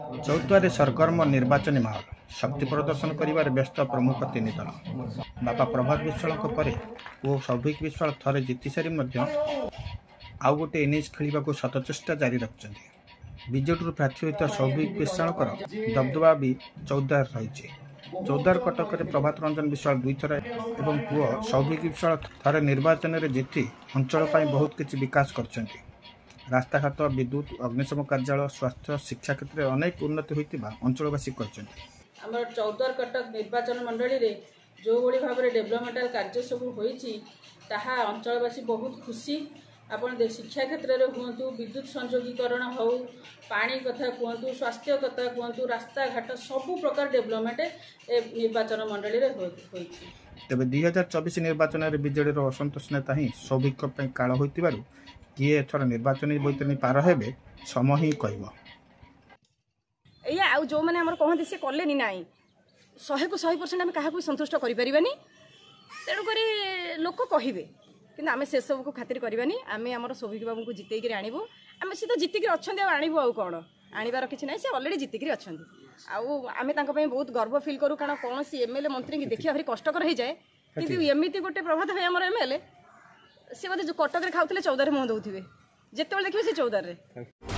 चौद्वारे सरगर्म निर्वाचनी माहौल शक्ति प्रदर्शन कर व्यस्त प्रमुख तीन दल बापा प्रभात विश्वाल पुओ सौभिक विश्वाल थरे जीति सारी आउ गोटे इनिंग्स खेलने को शतचेष्टा जारी रखिंट बीजेडी प्रार्थी होता सौभिक विश्वाल दबदबा भी चौद्वार रही चौद्वार कटक प्रभात रंजन विश्वाल दुई थर और पुओ सौभिक विश्वाल थरे निर्वाचन में जीति अंचल बहुत किसी विकास कर रास्ताघाट विद्युत अग्निशम कार्यालय स्वास्थ्य शिक्षा क्षेत्र में अनेक उन्नति होता अंचलवासी आम चौद्वार कटक निर्वाचन मंडली रे जो भाई भाव में डेभलपमेंटाल कार्य सब होती अंचलवासी बहुत खुशी आपण शिक्षा क्षेत्र में हूँ विद्युत संयोगीकरण हो पानी कथा कहतु स्वास्थ्य कथा कहतु रास्ता घाट सबू प्रकार डेभलपमेंट निर्वाचन मंडली रे होती। तेज 2024 निर्वाचन में बीजेडी असंतोष नेता ही सौभिक काल हो किए एथर निर्वाचन बैतरणी पार हे समय ही कह जो मैंने आम कहते सी कले ना 100% आम क्या संतुष्ट करें तेणुक लोक कहे कि आम से सब को खातिर करवानी आम आम सौभिक बाबू को जितेक आणबू आम सी तो जितिक अच्छा आणबू आउ कौन आणबार किसी ना सी अलरेडी जितिक अच्छा आम बहुत गर्व फिल करूँ कारण कौन सी एमएलए मंत्री की देखा भारी कष्टकर हो जाए कि एमती गोटे प्रभात भाई आम एमएलए सी बोधे जो कटक खाऊले 14 मुह दौथे जिते देखिए 14